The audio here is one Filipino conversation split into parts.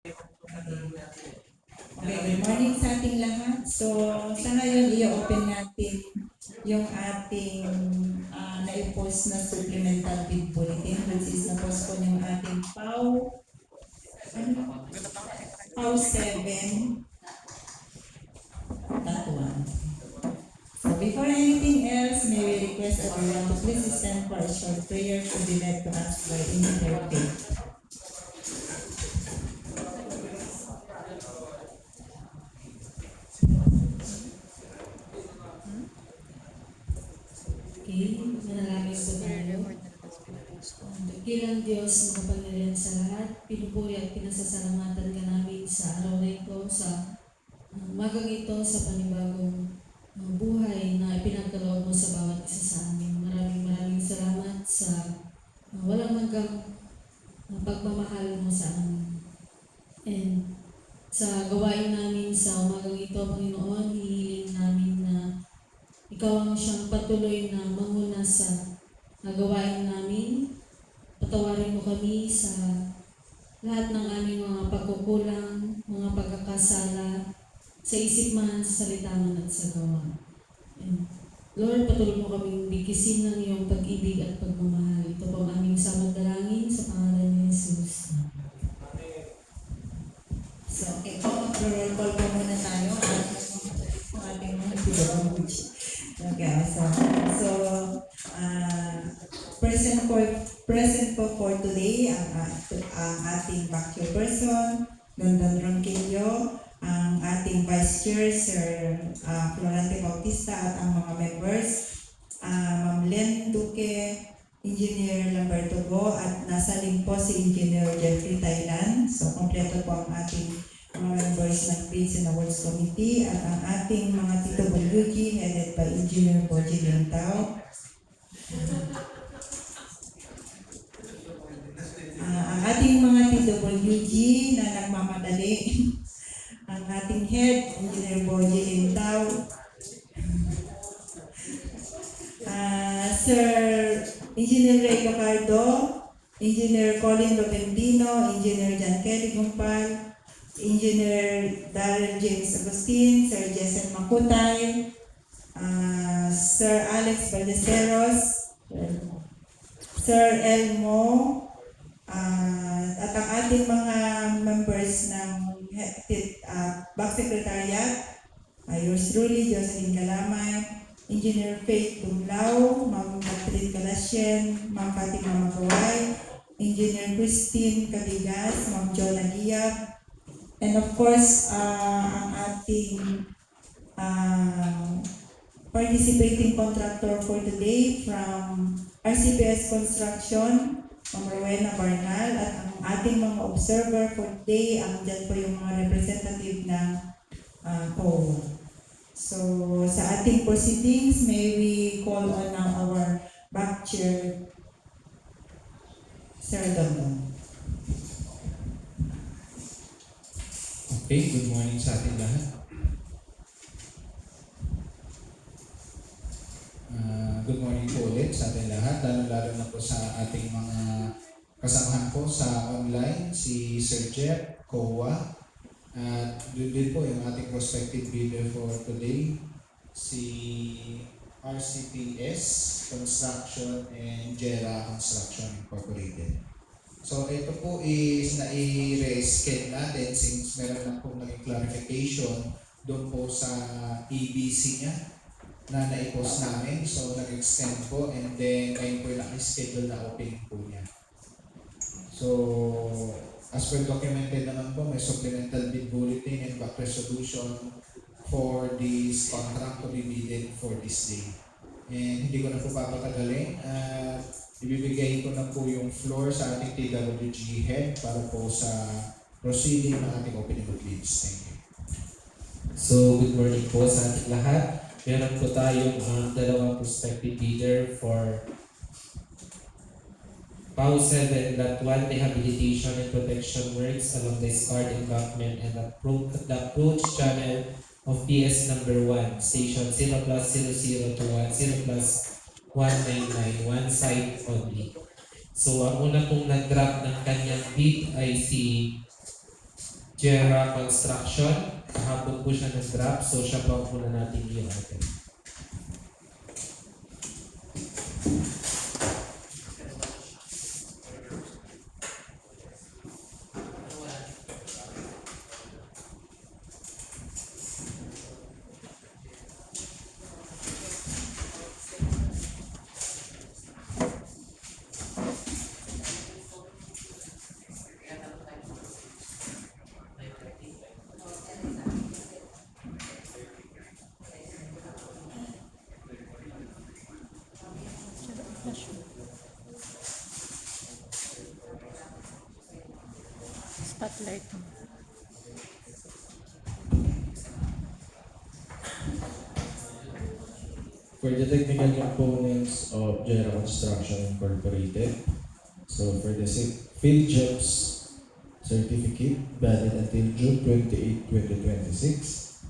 Okay, good morning sa ating lahat. So, sa ngayon, i-open natin yung ating na-post na supplemental bid bulletin, which is na-post ko yung ating PAW 7.1. So, before anything else, may we request everyone to please stand for a short prayer to be led to us by Engineer Faith. Okay, manalangin sa tayo. Dakilang Diyos, makapangyarihan sa lahat, pinupuri at pinasasalamatan ka namin sa araw na ito, sa magang ito, sa panibagong buhay na ipinagkaloob mo sa bawat isa sa amin. Maraming salamat sa walang hanggang pagmamahal mo sa amin. And sa gawain namin sa umagang ito, Panginoon, hihiling namin na Ikaw ang siyang patuloy na manguna sa gawain namin. Patawarin mo kami sa lahat ng aming mga pagkukulang, mga pagkakasala, sa isip man, sa salita man at sa gawa. And Lord, patuloy mo kaming bigkisin ng iyong pag-ibig at pagmamahal. Ito po ang aming samad dalangin sa pangalan ni Jesus. So, okay po, roll call po muna tayo at ang ating mga PWG. Okay, so present po for today ang ating backyard person, London Ronquillo, ang ating Vice Chair, Sir Florante Bautista, at ang mga members, Ma'am Len Duque, Engineer Lamberto Go, at nasa link po si Engineer Jeffrey Thailand. So, kompleto po ang ating mga members ng Bids and Awards Committee at ang ating mga TWG headed by Engineer Boji Lintao. Ang ating mga TWG na nagmamadali, ang ating head, Engineer Boji Lintao, Sir Engineer Ray Gacardo, Engineer Colin Lopendino, Engineer John Kelly Gumpal, Engineer Darrell James Agustin, Sir Jason Makutay, Sir Alex Ballesteros, Sir Elmo, at ang ating mga members ng Back Secretariat, yours truly, Jocelyn Galamay, Engineer Faith Tumlao, Ma'am Catherine Galasien, Ma'am Fatima Makaway, Engineer Christine Cabigas, Ma'am Jonah Giap, and of course, ang ating participating contractor for today from RCPS Construction, Ma'am Rowena Barnal, at ang ating mga observer for today, dyan po yung mga representative ng COA. So, sa ating proceedings, may we call on now our back chair, Sir Dondon. Okay, good morning sa ating lahat. Good morning po ulit sa ating lahat, lalo na po sa ating mga kasamahan po sa online, si Sir Jeff, COA, at din po yung ating prospective bidder for today, si RCPS Construction and Jera Construction Incorporated. So ito po is na-i-rescan natin since meron lang po naging clarification doon po sa EBC niya na na-i-post namin. So nag-extend po and then ngayon po yung naka-schedule na opening po niya. So as per documented naman po, may supplemental bid bulletin and back resolution for this contract to be bidded for this day. And hindi ko na po papatagalin. Ibibigay ko na po yung floor sa ating TWG head para po sa proceeding ng ating opening of bids. Thank you. So, good morning po sa ating lahat. Meron po tayong dalawang prospective bidder for PAW 7.1 Rehabilitation and Protection Works along the Scarred Embankment and the approach channel of PS number 1, station 0+0021, 0+199, one side only. So, ang una pong nag-drop ng kanyang bid ay si Jera Construction. Kahapon po siya nag-drop, so siya pa muna natin i-open. Spotlight. For the technical components of Jera Construction Incorporated, so for the field jobs certificate valid until June 28, 2026.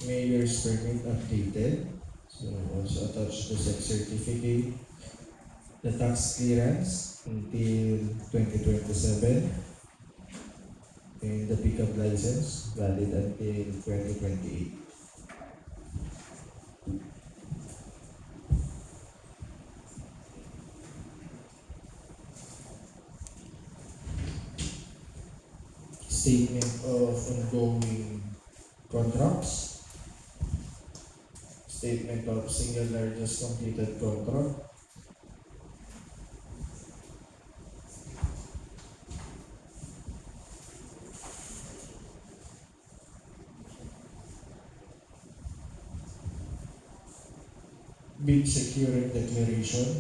Mayor's permit updated, so also attached the said certificate. The tax clearance until 2027. And the pickup license valid until 2028. Statement of ongoing contracts. Statement of single largest completed contract. Bid secured declaration.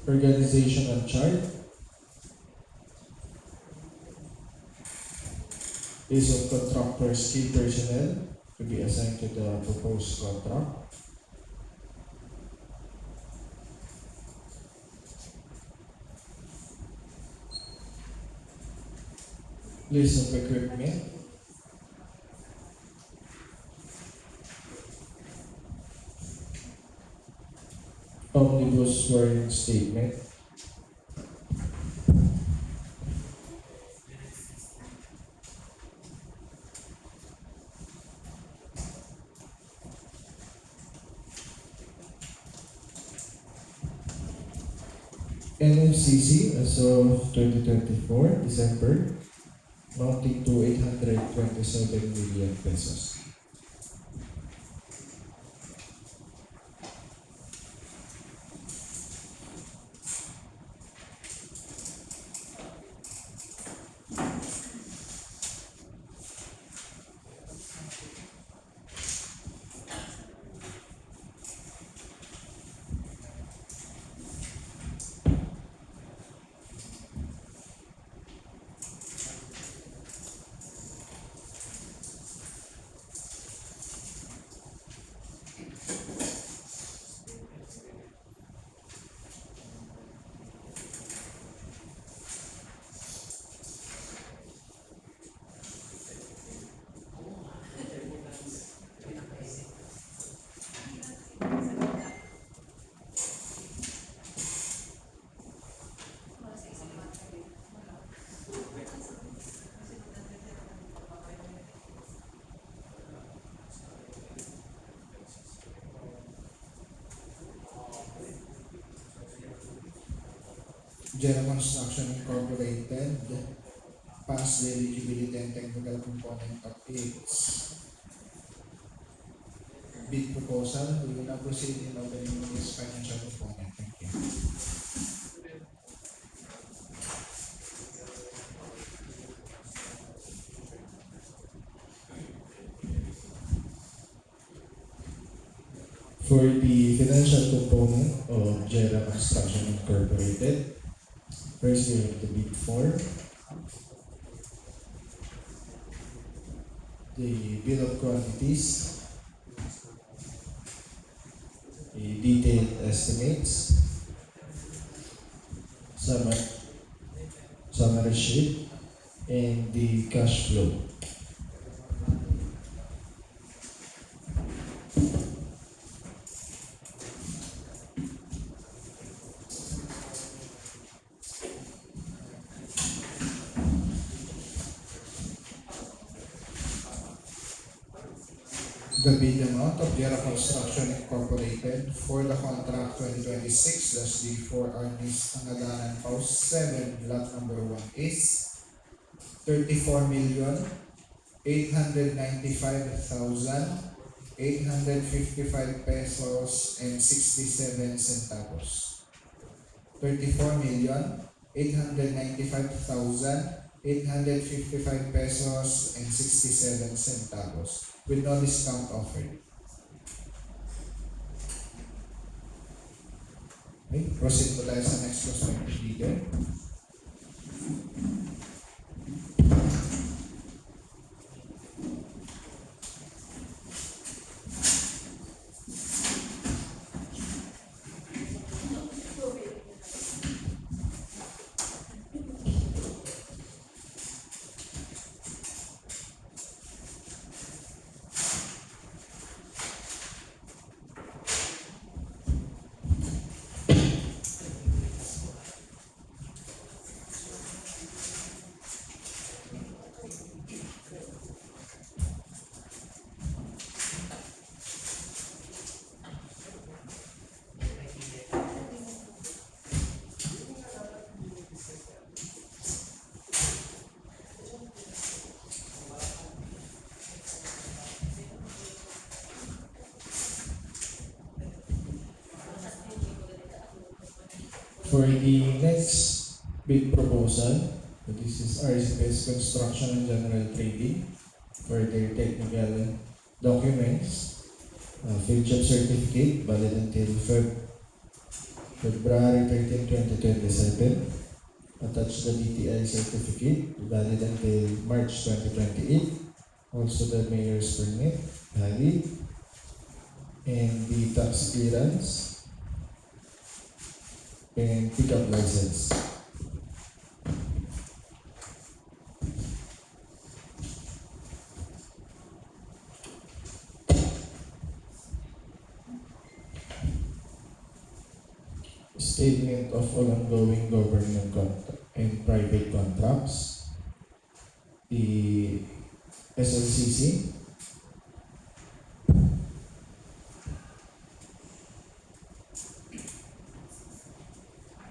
Organizational chart. List of contractors, key personnel to be assigned to the proposed contract. List of equipment. Omnibus warning statement. NFCC as of 2024, December, amounting to 827 million pesos. Jera Construction Incorporated passed the eligibility and technical component of its bid proposal. We will now proceed in opening this financial component. Thank you. For the financial component of Jera Construction Incorporated, first we have the bid form, the bill of quantities, the detailed estimates, summary sheet, and the cash flow. the bid amount of Jera Construction Incorporated for the contract 2026-D4 Arnis Angadanan House 7, lot number 1 is 34,895,855 pesos and 67 centavos. 34,895,855 pesos and 67 centavos with no discount offered. Okay, proceed po tayo sa next prospective bidder. For the next bid proposal, this is RCPS Construction and General Trading for their technical documents, field job certificate valid until February 13, 2027. Attach the DTI certificate valid until March 2028. Also the mayor's permit valid, and the tax clearance and pickup license. Statement of all ongoing government and private contracts. The SLCC,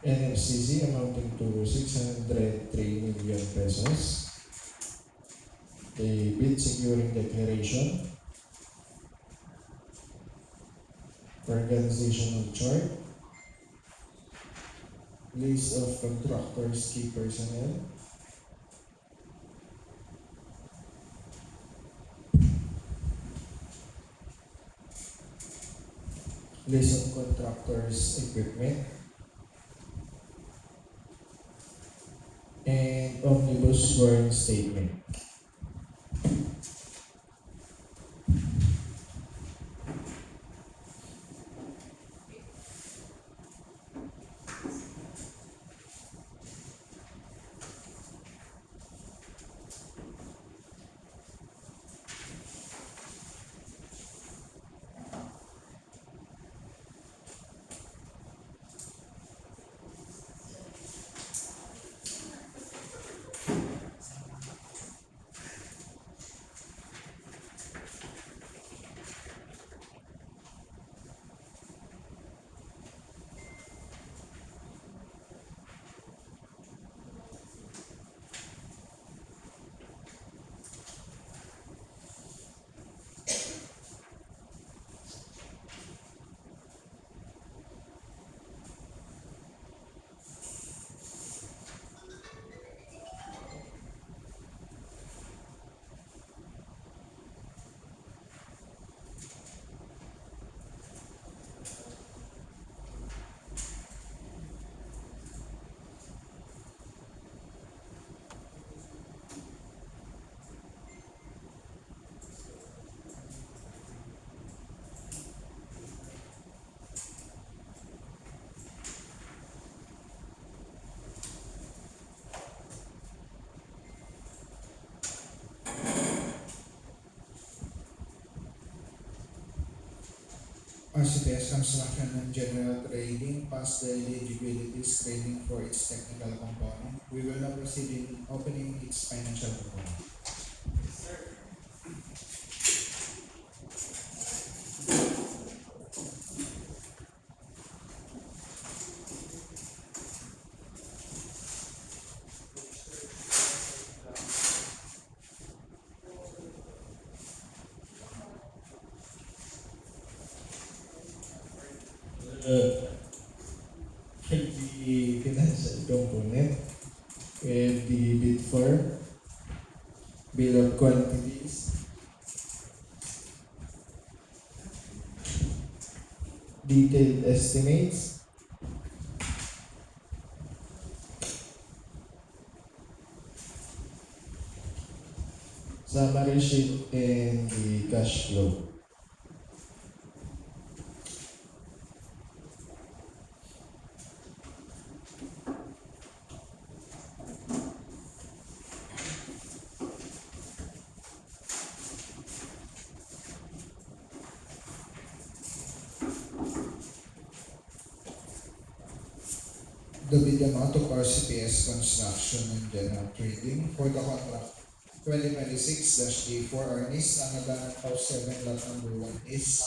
NFCC amounting to 603 million pesos. The bid securing declaration, organizational chart, list of contractors, key personnel, list of contractors' equipment, and omnibus warrant statement. RCPS Construction and General Trading passed the eligibility screening for its technical component. We will now proceed in opening its financial component. For the financial component, we have the bid for bill of quantities, detailed estimates, summary sheet, and the cash flow. The bid amount of RCPS Construction and General Trading for the contract 2026-D4 Arnis, ang naganan of 7 lot number 1 is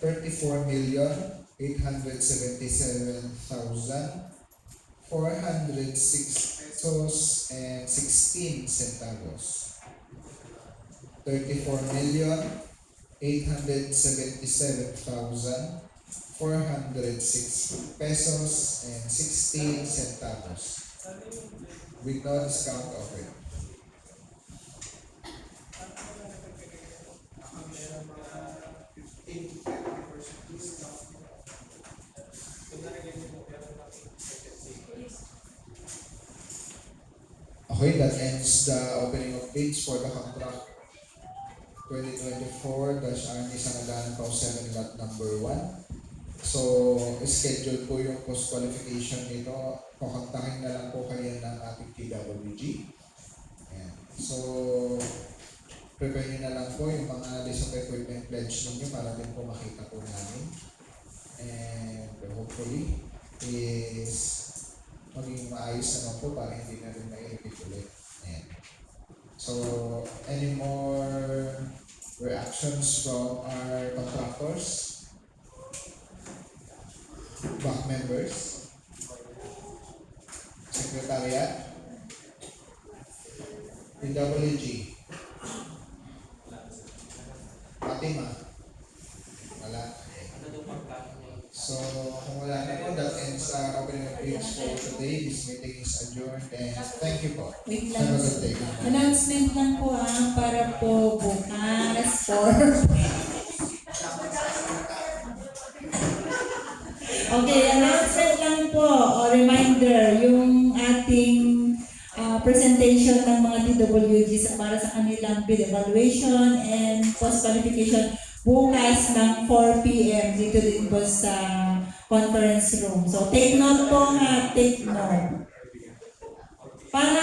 34,877,406 pesos and 16 centavos. 34,877,406 pesos and 16 centavos with no discount offered. Okay, that ends the opening of bids for the contract 2024-Arnis Sanaganan Pao 7 lot number 1. So, schedule po yung post-qualification nito. Kukontakin na lang po kayo ng ating PWG. Ayan. So, prepare nyo na lang po yung mga list of equipment pledge ninyo para din po makita po namin. And hopefully, is maging maayos naman po para hindi na rin na-repeat ulit. Ayan. So, any more reactions from our contractors? Back members? Secretariat? PWG? Fatima? Wala. So, kung wala na po, that ends our opening of bids for today. This meeting is adjourned and thank you po. Wait Have a lang. good day. Announcement lang po para po bukas for Okay, announcement lang po o reminder yung ating presentation ng mga DWG para sa kanilang bid evaluation and post-qualification bukas ng 4 p.m. dito din po sa conference room. So take note po ha, take note. Para